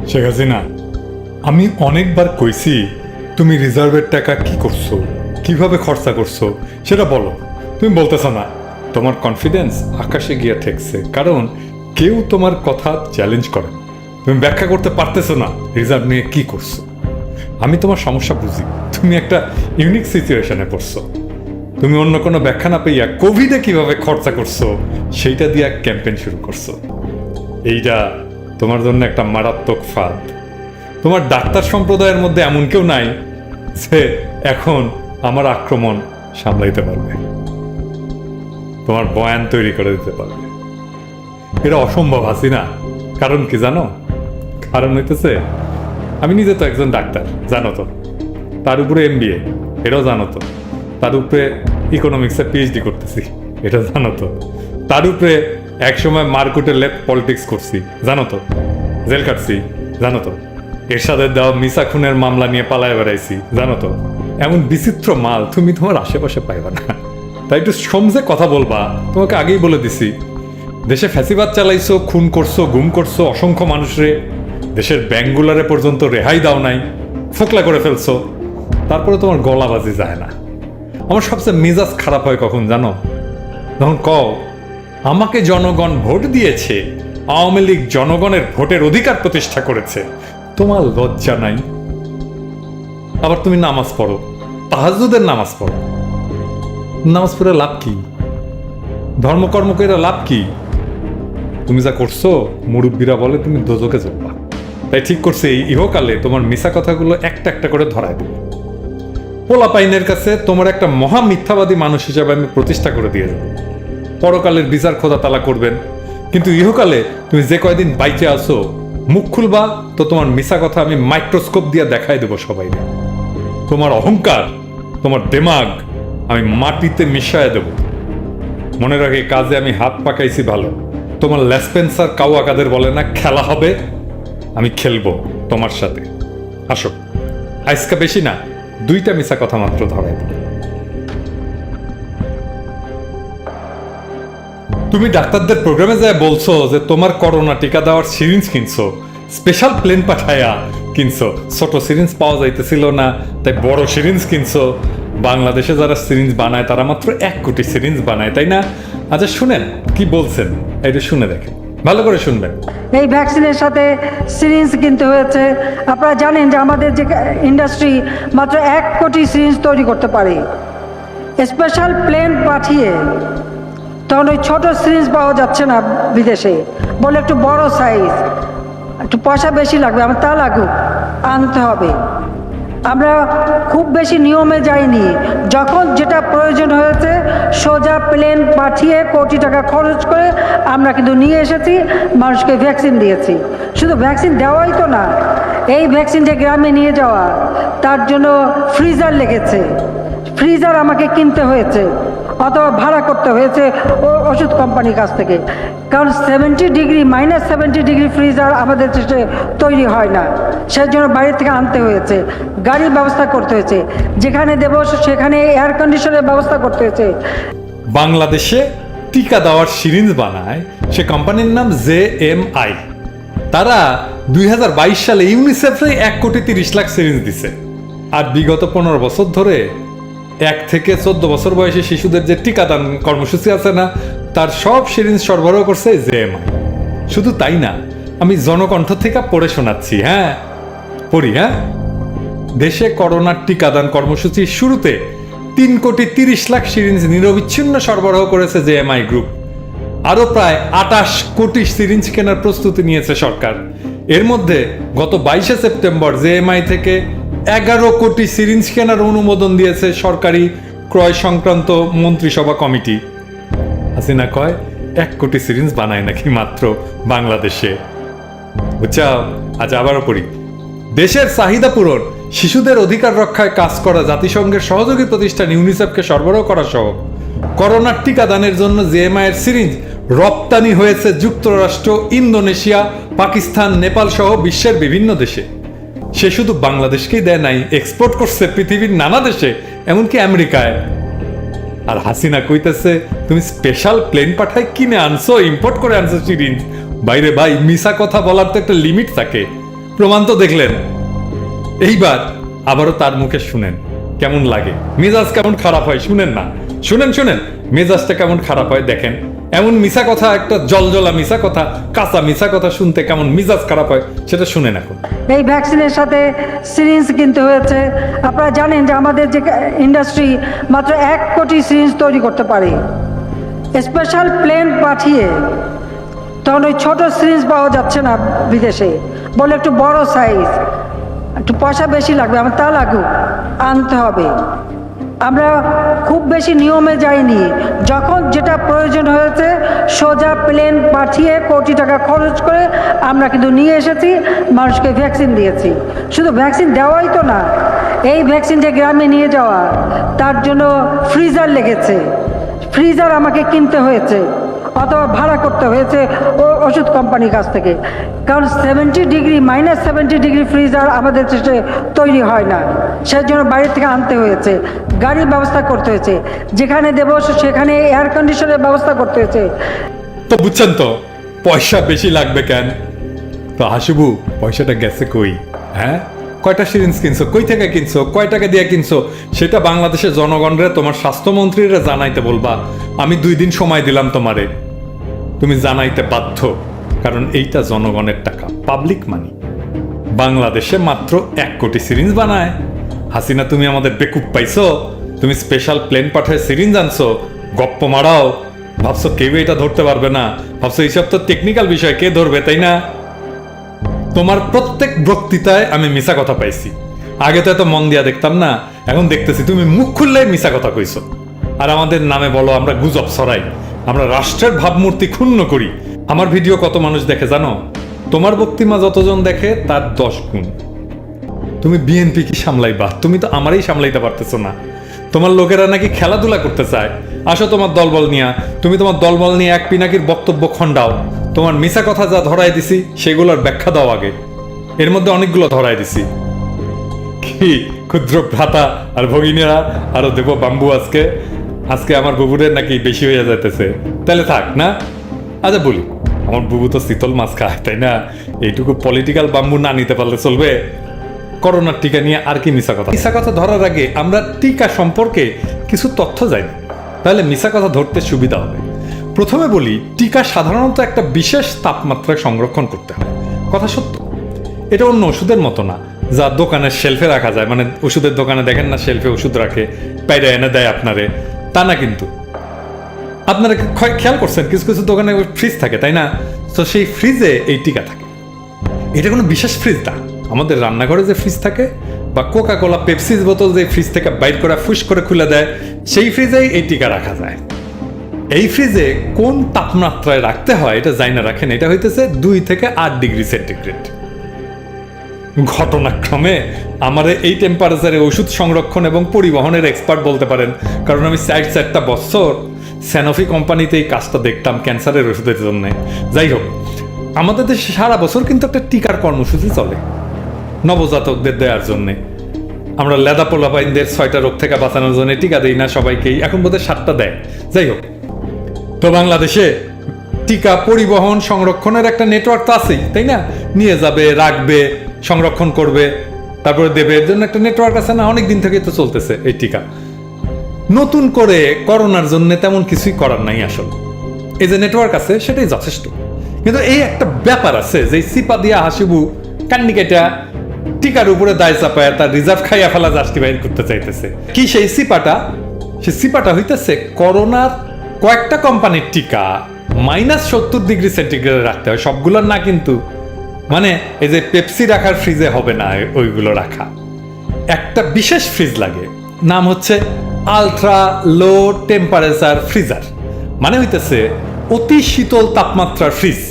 শেখ হাসিনা, আমি অনেকবার কইছি তুমি রিজার্ভের টাকা কি করছো, কিভাবে খরচা করছো সেটা বলো। তুমি বলতেছো না। তোমার কনফিডেন্স আকাশে গিয়ে ঠেকছে, কারণ কেউ তোমার কথা চ্যালেঞ্জ করে না। তুমি ব্যাখ্যা করতে পারতেছো না রিজার্ভ নিয়ে কি করছো। আমি তোমার সমস্যা বুঝি, তুমি একটা ইউনিক সিচুয়েশনে পড়ছো। তুমি অন্য কোনো ব্যাখ্যা না পেয়ে কোভিডে কিভাবে খরচা করছো সেইটা দিয়ে ক্যাম্পেইন শুরু করছো। এইটা তোমার জন্য একটা মারাত্মক ফাঁদ। তোমার ডাক্তার সম্প্রদায়ের মধ্যে এমন কেউ নাই যে এখন আমার আক্রমণ সামলাইতে পারবে, তোমার বয়ান তৈরি করে দিতে পারবে। এটা অসম্ভব, হাসিনা। কারণ কি জানো? কারণ হইতেছে আমি নিজে তো একজন ডাক্তার, জানো তো। তার উপরে MBA, এটাও জানো তো। তার উপরে ইকোনমিক্সে PhD করতেছি, এটা জানো তো। তার উপরে একসময় মার্কুটে লেফট পলিটিক্স করছি, জানো তো। জেল কাটছি, জানো তো। এরশাদের দেওয়া মিসা খুনের মামলা নিয়ে পালায় বেড়াইছি, জানো তো। এমন বিচিত্র মাল তুমি তোমার আশেপাশে পাইবা না। তাই একটু সমঝে কথা বলবা। তোমাকে আগেই বলে দিছি, দেশে ফ্যাসিবাদ চালাইছো, খুন করছো, গুম করছো অসংখ্য মানুষরে, দেশের ব্যাংকগুলারে পর্যন্ত রেহাই দাও নাই, ফোকলা করে ফেলছো। তারপরে তোমার গলাবাজি যায় না। আমার সবচেয়ে মেজাজ খারাপ হয় কখন জানো? যখন কও আমাকে জনগণ ভোট দিয়েছে, আওয়ামী লীগ জনগণের ভোটের অধিকার প্রতিষ্ঠা করেছে। তোমার লজ্জা নাই? আবার তুমি নামাজ পড়ো, তাহাজ্জুদের নামাজ পড়ো। নামাজ পড়ে লাভ কি? ধর্মকর্ম করে লাভ কি? তুমি যা করছো, মুরব্বীরা বলে তুমি দোজকে চলবা। তাই ঠিক করছে এই ইহকালে তোমার মিছা কথাগুলো একটা একটা করে ধরায় দেবে। পোলাপাইনের কাছে তোমার একটা মহা মিথ্যাবাদী মানুষ হিসাবে আমি প্রতিষ্ঠা করে দিয়ে দেবো। পরকালের বিচার খোদা তালা করবেন, কিন্তু ইহকালে তুমি যে কয়দিন বাইচে আসো, মুখ খুলবা তো তোমার মিছা কথা আমি মাইক্রোস্কোপ দিয়ে দেখাই দেবো সবাই। তোমার অহংকার, তোমার দেমাগ আমি মাটিতে মিশায় দেব। মনে রাখে, কাজে আমি হাত পাকাইছি ভালো। তোমার লেসপেন্সার কাউয়া কাদের বলে না, খেলা হবে, আমি খেলবো তোমার সাথে। আসো, আজকে বেশি না, 2টা মিছা কথা মাত্র ধরাই দেব। তুমি ডাক্তারদের প্রোগ্রামে যায় বলছো যে তোমার করোনা টিকা দেওয়ার সিরিঞ্জ কিনছো, স্পেশাল প্লেন পাঠায়া কিনছো। ছোট সিরিঞ্জ পাওয়া যাইতেছিল না, তাই বড় সিরিঞ্জ কিনছো। বাংলাদেশে যারা সিরিঞ্জ বানায় তারা মাত্র 1 কোটি সিরিঞ্জ বানায়, তাই না? আচ্ছা শুনেন কি বলছেন, এটা শুনে দেখেন, ভালো করে শুনবেন। এই ভ্যাকসিনের সাথে সিরিঞ্জ কিনতে হয়েছে। আপনারা জানেন যে আমাদের যে ইন্ডাস্ট্রি মাত্র 1 কোটি সিরিঞ্জ তৈরি করতে পারে। স্পেশাল প্লেন পাঠিয়ে তখন ওই ছোটো সিরিঞ্জ পাওয়া যাচ্ছে না বিদেশে, বলে একটু বড় সাইজ, একটু পয়সা বেশি লাগবে, আমার তা লাগুক, আনতে হবে। আমরা খুব বেশি নিয়মে যাইনি, যখন যেটা প্রয়োজন হয়েছে সোজা প্লেন পাঠিয়ে কোটি টাকা খরচ করে আমরা কিন্তু নিয়ে এসেছি, মানুষকে ভ্যাকসিন দিয়েছি। শুধু ভ্যাকসিন দেওয়াই তো না, এই ভ্যাকসিন যে গ্রামে নিয়ে যাওয়া, তার জন্য ফ্রিজার লেগেছে, ফ্রিজার আমাকে কিনতে হয়েছে অথবা ভাড়া করতে হয়েছে ওষুধ কোম্পানির কাছ থেকে, কারণ -70 ডিগ্রি ফ্রিজার আমাদের দেশে তৈরি হয় না, সেই জন্য বাইরে থেকে আনতে হয়েছে, গাড়ির ব্যবস্থা করতে হয়েছে, যেখানে দেব সেখানে এয়ার কন্ডিশনের ব্যবস্থা করতে হয়েছে। বাংলাদেশে টিকা দেওয়ার সিরিঞ্জ বানায় সে কোম্পানির নাম JMI। তারা 2022 সালে ইউনিসেফে 1,30,00,000 সিরিঞ্জ দিছে। আর বিগত 15 বছর ধরে 1 থেকে 14 বছর বয়সী শিশুদের যে টিকাদান কর্মসূচি আছে না, তার সব সিরিঞ্জ সরবরাহ করছে JMI। শুধু তাই না, আমি জনকণ্ঠ থেকে পড়ে শোনাচ্ছি। হ্যাঁ, পড়ি। দেশে করোনার টিকাদান কর্মসূচির শুরুতে 3,30,00,000 সিরিঞ্জ নিরবিচ্ছিন্ন সরবরাহ করেছে JMI গ্রুপ। আরও প্রায় 28 কোটি সিরিঞ্জ কেনার প্রস্তুতি নিয়েছে সরকার। এর মধ্যে গত 22শে সেপ্টেম্বর JMI থেকে 11 কোটি সিরিঞ্জ কেনার অনুমোদন দিয়েছে সরকারি ক্রয় সংক্রান্ত মন্ত্রিসভা কমিটি। হাসিনা কয় 1 কোটি সিরিঞ্জ বানায় নাকি মাত্র বাংলাদেশে, বুঝছাও? আজ আবারও পড়ি। দেশের চাহিদা পূরণ, শিশুদের অধিকার রক্ষায় কাজ করা জাতিসংঘের সহযোগী প্রতিষ্ঠান ইউনিসেফকে সরবরাহ করা সহ করোনার টিকাদানের জন্য JMI এর সিরিঞ্জ রপ্তানি হয়েছে যুক্তরাষ্ট্র, ইন্দোনেশিয়া, পাকিস্তান, নেপাল সহ বিশ্বের বিভিন্ন দেশে। সে শুধু বাংলাদেশকেই দেয় নাই, এক্সপোর্ট করছে পৃথিবীর নানা দেশে, এমনকি আমেরিকায়। আর হাসিনা কইতেছে তুমি স্পেশাল প্লেন পাঠায় কিনে আনছো, ইম্পোর্ট করে আনছো সিরিঞ্জ। বাইরে ভাই, মিছা কথা বলার তো একটা লিমিট থাকে। প্রমাণ তো দেখলেন। এইবার আবারও তার মুখে শুনেন কেমন লাগে, মেজাজ কেমন খারাপ হয়। শুনেন না, শুনেন শুনেন, মেজাজটা কেমন খারাপ হয় দেখেন। এমন মিছা কথা, একটা জলজলা মিছা কথা, কাঁচা মিছা কথা শুনতে কেমন মেজাজ খারাপ হয় সেটা শুনেন এখন। এই ভ্যাকসিনের সাথে সিরিঞ্জ কিনতে হয়েছে। আপনারা জানেন যে আমাদের যে ইন্ডাস্ট্রি মাত্র 1 কোটি সিরিঞ্জ তৈরি করতে পারে। স্পেশাল প্লেন পাঠিয়ে, তখন ওই ছোট সিরিঞ্জ পাওয়া যাচ্ছে না বিদেশে, বলে একটু বড় সাইজ, একটু পয়সা বেশি লাগবে, আমার তা লাগুক, আনতে হবে। আমরা খুব বেশি নিয়মে যাইনি, যখন যেটা প্রয়োজন হয়েছে সোজা প্লেন পাঠিয়ে কোটি টাকা খরচ করে আমরা কিন্তু নিয়ে এসেছি, মানুষকে ভ্যাকসিন দিয়েছি। শুধু ভ্যাকসিন দেওয়াই তো না, এই ভ্যাকসিনটা গ্রামে নিয়ে যাওয়া, তার জন্য ফ্রিজার লেগেছে, ফ্রিজার আমাকে কিনতে হয়েছে অথবা ভাড়া করতে হয়েছে ওষুধ কোম্পানির কাছ থেকে, কারণ -70 ডিগ্রি ফ্রিজার আমাদের দেশে তৈরি হয় না, সেই জন্য বাইরে থেকে আনতে হয়েছে, গাড়ির ব্যবস্থা করতে হয়েছে, যেখানে দেবো সেখানে এয়ার কন্ডিশনের ব্যবস্থা করতে হয়েছে। তো বুঝছেন তো পয়সা বেশি লাগবে কেন? তো হাসিবু পয়সাটা গেছে কই? হ্যাঁ, কয়টা সিরিঞ্জ কিনছো, কই থেকে কিনছো, কয় টাকা দিয়ে কিনছো, সেটা বাংলাদেশের জনগণরে, তোমার স্বাস্থ্যমন্ত্রীরা জানাইতে বলবা। আমি 2 দিন সময় দিলাম তোমারে, তুমি জানাইতে বাধ্য, কারণ এইটা জনগণের টাকা, পাবলিক মানি। বাংলাদেশে মাত্র 1 কোটি সিরিঞ্জ বানায়। হাসিনা, তুমি আমাদের বেকুব পাইছো? তুমি স্পেশাল প্লেন পাঠায় সিরিঞ্জ আনছো, গপ্প মারাও, ভাবছো কেউ এটা ধরতে পারবে না, ভাবছো এইসব তো টেকনিক্যাল বিষয়, কে ধরবে, তাই না? তোমার প্রত্যেক বক্তৃতায় আমি মিছা কথা পাইছি। আগে তো এত মন দিয়া দেখতাম না, এখন দেখতেছি তুমি মুখ খুললে মিছা কথা কইছো। আর আমাদের নামে বলো আমরা গুজব ছড়াই, আমরা রাষ্ট্রের ভাবমূর্তি ক্ষুণ্ণ করি। আমার ভিডিও কত মানুষ দেখে জানো? তোমার বক্তৃতা যতজন দেখে তার 10 গুণ। তুমি বিএনপি কি সামলাইবা? তুমি তো আমারই সামলাইতে পারতেছো না। তোমার লোকেরা নাকি খেলাধুলা করতে চায়, আসো তোমার দলবল নিয়ে, তুমি তোমার দলবল নিয়ে এক পিনাকির বক্তব্য খণ্ডাও। তোমার মিছা কথা যা ধরাই দিছি সেগুলোর ব্যাখ্যা দাও আগে। এর মধ্যে অনেকগুলো ধরাই দিছি। কি ক্ষুদ্র ভ্রাতা আর ভগিনীরা আরো দেব বাম্বু আজকে। আজকে আমার বুবুরের নাকি বেশি হয়ে যাইতেছে, তাহলে থাক না। আচ্ছা বলি, আমার বুবু তো শীতল মাছ খায়, তাই না? এইটুকু পলিটিক্যাল বাম্বু না নিতে পারলে চলবে? করোনার টিকা নিয়ে আর কি মিছা কথা? মিছা কথা ধরার আগে আমরা টিকা সম্পর্কে কিছু তথ্য জানি, তাহলে মিছা কথা ধরতে সুবিধা হবে। প্রথমে বলি, টিকা সাধারণত একটা বিশেষ তাপমাত্রায় সংরক্ষণ করতে হয়, কথা সত্য। এটা অন্য ওষুধের মতো না, যা দোকানের শেলফে রাখা যায়। মানে ওষুধের দোকানে দেখেন না, শেলফে ওষুধ রাখে, পাইরা এনে দেয় আপনারে, তা না। কিন্তু আপনারা খেয়াল করছেন কিছু কিছু দোকানে ফ্রিজ থাকে, তাই না? তো সেই ফ্রিজে এই টিকা থাকে। এটা কোনো বিশেষ ফ্রিজ না, আমাদের রান্নাঘরে যে ফ্রিজ থাকে বা কোকা কোলা পেপসির বোতল যে ফ্রিজ থেকে বাইর করে ফুস করে খুলে দেয়, সেই ফ্রিজেই এই টিকা রাখা যায়। এই ফ্রিজে কোন তাপমাত্রায় রাখতে হয় এটা জানা রাখেন, এটা হইতেছে 2 থেকে 8 ডিগ্রি সেন্টিগ্রেড। ঘটনাক্রমে আমার এই টেম্পারেচারে ওষুধ সংরক্ষণ এবং পরিবহনের এক্সপার্ট বলতে পারেন, কারণ আমি 4 বছর স্যানোফি কোম্পানিতে এই কাজটা দেখতাম ক্যান্সারের ওষুধের জন্য। যাই হোক, আমাদের দেশে সারা বছর কিন্তু একটা টিকার কর্মসূচি চলে নবজাতকদের দেওয়ার জন্য। আমরা লেদা পোলাপাইনদের 6টা রোগ থেকে বাঁচানোর জন্য টিকা দিই না সবাইকেই, এখন বোধহয় 7টা দেয়। যাই হোক, তো বাংলাদেশে টিকা পরিবহন সংরক্ষণের একটা নেটওয়ার্ক তো আছেই, তাই না? নিয়ে যাবে, রাখবে, সংরক্ষণ করবে, তারপরে দেবে, এর জন্য একটা নেটওয়ার্ক আছে না? অনেক দিন থেকে তো চলতেছে এই টিকা। নতুন করে করোনার জন্য তেমন কিছুই করার নাই আসলে, এই যে নেটওয়ার্ক আছে সেটাই যথেষ্ট। কিন্তু এই একটা ব্যাপার আছে যে সিপা দিয়া হাসিবু কান্নিকেটা টিকার উপরে দায় চাপায় তার রিজার্ভ খাইয়া ফেলা জাস্টিফাই করতে চাইতেছে। কি সেই সিপাটা? সে সিপাটা হইতেছে করোনার কয়েকটা কোম্পানির টিকা -70 ডিগ্রি সেন্টিগ্রেডে রাখতে হয়, সবগুলোর না কিন্তু। মানে এই যে পেপসি রাখার ফ্রিজে হবে না ওইগুলো রাখা, একটা বিশেষ ফ্রিজ লাগে, নাম হচ্ছে আলট্রা লো টেম্পারেচার ফ্রিজার, মানে হইতেছে অতি শীতল তাপমাত্রার ফ্রিজ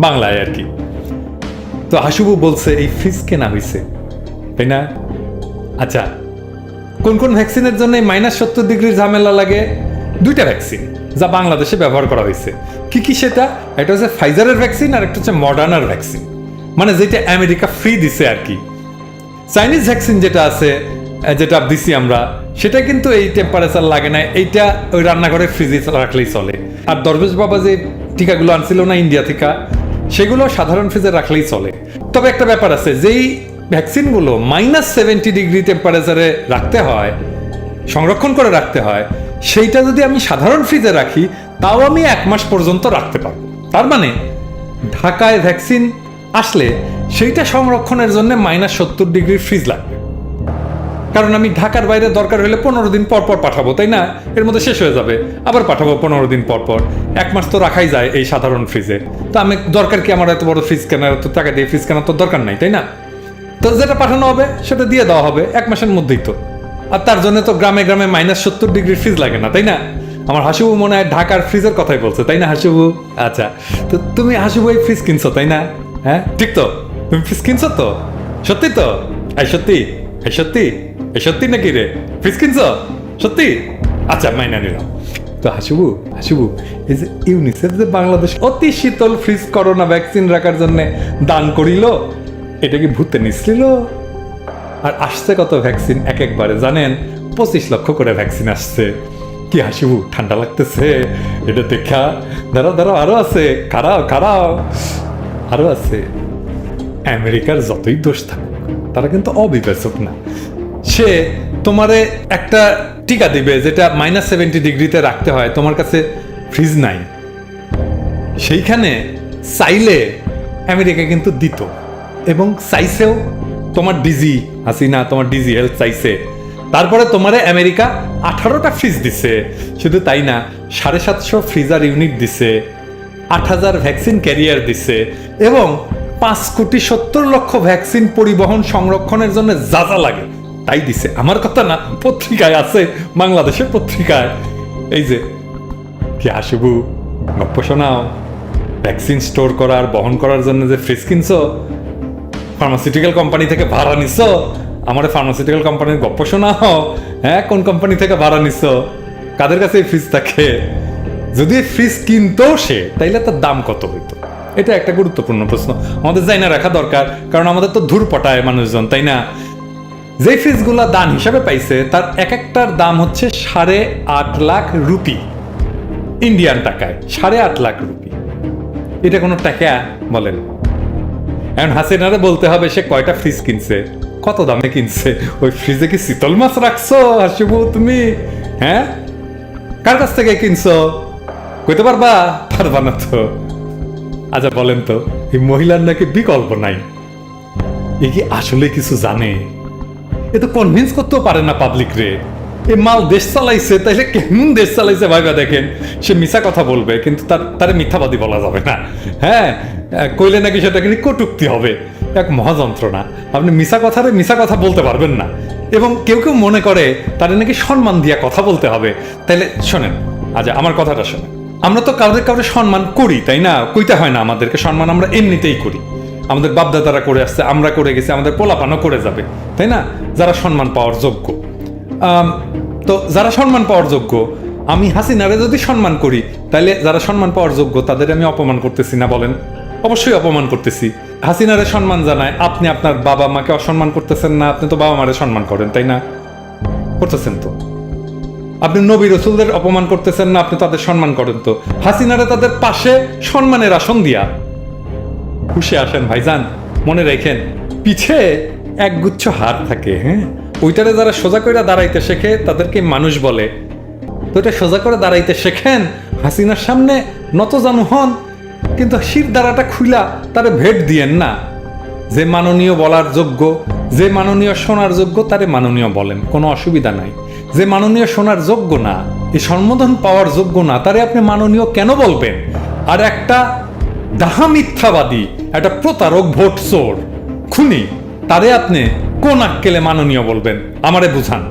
বাংলায় আর কি। তো হাসুবু বলছে এই ফ্রিজ কেনা হয়েছে, তাই না? আচ্ছা, কোন কোন ভ্যাকসিনের জন্য -70 ডিগ্রির ঝামেলা লাগে? 2টা ভ্যাকসিন যা বাংলাদেশে ব্যবহার করা হয়েছে। কি কি সেটা? একটা হচ্ছে ফাইজারের ভ্যাকসিন আর একটা হচ্ছে মডার্নার ভ্যাকসিন, মানে যেটা আমেরিকা ফ্রি দিছে আর কি। চাইনিজ ভ্যাকসিন যেটা আছে, যেটা দিছি আমরা, সেটা কিন্তু এই টেম্পারেচার লাগে না, এইটা ওই রান্নাঘরে ফ্রিজে রাখলেই চলে। আর দরবেশ বাবা যে টিকাগুলো আনছিল না ইন্ডিয়া থেকে, সেগুলো সাধারণ ফ্রিজে রাখলেই চলে। তবে একটা ব্যাপার আছে, যেই ভ্যাকসিনগুলো -70 টেম্পারেচারে রাখতে হয়, সংরক্ষণ করে রাখতে হয়, সেইটা যদি আমি সাধারণ ফ্রিজে রাখি তাও আমি 1 মাস পর্যন্ত রাখতে পারবো। তার মানে ঢাকায় ভ্যাকসিন আসলে সেইটা সংরক্ষণের জন্য -70 ফ্রিজ লাগবে। কারণ আমি ঢাকার বাইরে দরকার হলে 15 দিন পর পর পাঠাবো, তাই না? এর মধ্যে শেষ হয়ে যাবে, আবার পাঠাবো 15 দিন পর পর। 1 মাস তো রাখাই যায় এই সাধারণ ফ্রিজে। তো আমি দরকার কি আমার এত বড় ফ্রিজ কেনার, তো টাকা দিয়ে ফ্রিজ কেনার তো দরকার নাই, তাই না? তো যেটা পাঠানো হবে সেটা দিয়ে দেওয়া হবে 1 মাসের মধ্যেই তো। আর তার জন্য তো গ্রামে গ্রামে -70 ফ্রিজ লাগে না, তাই না? আমার হাসিবু মনে হয় ঢাকার ফ্রিজের কথাই বলছে, তাই না হাসিবু? আচ্ছা, তো তুমি হাসিবু এই ফ্রিজ কিনছো, তাই না? হ্যাঁ ঠিক তো, তুমি ফ্রিজ কিনছো তো? সত্যি তো? এই সত্যি, এই সত্যি, এই সত্যি নাকি রে? ফ্রিজ কিনছো সত্যি? আচ্ছা, মাইনা নিলাম। তো হাসিবু, হাসিবু, এই যে ইউনিসেফ যে বাংলাদেশ অতি শীতল ফ্রিজ করোনা ভ্যাকসিন রাখার জন্য দান করিল, এটা কি ভূতে নিছিল? আর আসছে কত ভ্যাকসিন একবারে জানেন? 25 লক্ষ করে ভ্যাকসিন আসছে। কি হাসিবু, ঠান্ডা লাগতেছে এটা দেখা? দাঁড়াও দাঁড়াও, আরো আছে, খারাও খারাও, আরো আছে। আমেরিকার যতই দোষ থাকুক, তারা কিন্তু অবিবেচক না। সে তোমারে একটা টিকা দিবে যেটা -70 রাখতে হয়, তোমার কাছে ফ্রিজ নাই, সেইখানে চাইলে আমেরিকা কিন্তু দিত, এবং চাইছেও। তোমার ডিজি হাসিনা, তোমার ডিজি হেলথ চাইছে, তারপরে তোমারে আমেরিকা 18টা ফ্রিজ দিছে। শুধু তাই না, 750 ফ্রিজার ইউনিট দিছে, 8000 ভ্যাকসিন ক্যারিয়ার দিছে, এবং 5,70,00,000 ভ্যাকসিন পরিবহন সংরক্ষণের জন্য যা যা লাগে তাই দিছে। আমার কথা না, পত্রিকায় আছে, বাংলাদেশের পত্রিকায়। এই যে কি হাসিবু, গপ্প শোনাও। ভ্যাকসিন স্টোর করার, বহন করার জন্য যে ফ্রিজ কিনছো, ফার্মাসিউটিক্যাল কোম্পানি থেকে ভাড়া নিছো। আমার ফার্মাসিউটিক্যাল কোম্পানির গপ্প শোনাও। হ্যাঁ, কোন কোম্পানি থেকে ভাড়া নিছো? কাদের কাছে এই ফ্রিজ থাকে? যদি ফ্রিজ কিনতো সে, তাইলে তার দাম কত হইতো? এটা একটা গুরুত্বপূর্ণ প্রশ্ন, আমাদের জানা রাখা দরকার। কারণ আমাদের তো ধুর পটায় মানুষজন, তাই না? যে ফ্রিজগুলা দান হিসাবে পাইছে তার এক একটার দাম হচ্ছে 8.5 লাখ রুপি, ইন্ডিয়ান টাকায় 8.5 লাখ রুপি। এটা কোনো টাকা বলেন? এখন হাসিনারে বলতে হবে সে কয়টা ফ্রিজ কিনছে, কত দামে কিনছে। ওই ফ্রিজে কি শীতল মাছ রাখছো হাসিবু তুমি? হ্যাঁ, কার কাছ থেকে কিনছো কইতে পারবা? পারবা না তো। আচ্ছা বলেন তো, এই মহিলার নাকি বিকল্প নাই, এ কি আসলে কিছু জানে? এ তো কনভিন্স করতেও পারে না পাবলিক রে। এ মাল দেশ চালাইছে, তাইলে কেমন দেশ চালাইছে ভাইবা দেখেন। সে মিথ্যা কথা বলবে, কিন্তু তারে মিথ্যাবাদী বলা যাবে না। হ্যাঁ, কইলে নাকি সেটা কিন্তু কটূক্তি হবে, এক মহাযন্ত্রণা। আপনি মিছা কথা বলতে পারবেন না। এবং কেউ কেউ মনে করে তারে নাকি সম্মান দিয়া কথা বলতে হবে। তাইলে শোনেন, আচ্ছা আমার কথাটা শোনেন। আমরা তো কাউকে সম্মান করি, তাই না? কইতে হয় না আমাদেরকে সম্মান, আমরা এমনিতেই করি। আমাদের বাপদাদারা করে আসছে, আমরা করে গেছি, আমাদের পোলাপানও করে যাবে, তাই না? যারা সম্মান পাওয়ার যোগ্য। তো যারা সম্মান পাওয়ার যোগ্য, আমি হাসিনারে যদি সম্মান করি, তাহলে যারা সম্মান পাওয়ার যোগ্য তাদের আমি অপমান করতেছি না বলেন? অবশ্যই অপমান করতেছি। হাসিনারে সম্মান জানায়, আপনি আপনার বাবা মাকে অসম্মান করতেছেন না? আপনি তো বাবা মারে সম্মান করেন, তাই না? করতেছেন তো। আপনি নবী রসুলদের অপমান করতেছেন না? আপনি তাদের সম্মান করেন তো। হাসিনারে তাদের পাশে সম্মানের আসন দিয়া খুশি আসেন ভাইজান। মনে রাখেন, পিছে একগুচ্ছ হার থাকে। হ্যাঁ, ওইটারে যারা সোজা করে দাঁড়াইতে শেখে তাদেরকে মানুষ বলে। তো এটা সোজা করে দাঁড়াইতে শেখেন, হাসিনার সামনে নত জানু হন, কিন্তু শির দ্বারাটা খুইলা তারে ভেট দিয়েন না। যে মাননীয় বলার যোগ্য, যে মাননীয় শোনার যোগ্য, তারে মাননীয় বলেন, কোনো অসুবিধা নাই। যে মাননীয় শোনার যোগ্য না, এই সম্বোধন পাওয়ার যোগ্য না, তারে আপনি মাননীয় কেন বলবেন? আর একটা ডাহা মিথ্যাবাদী, একটা প্রতারক, ভোট চোর, খুনি, তারে আপনি কোন আক্কেলে মাননীয় বলবেন? আমারে বুঝান।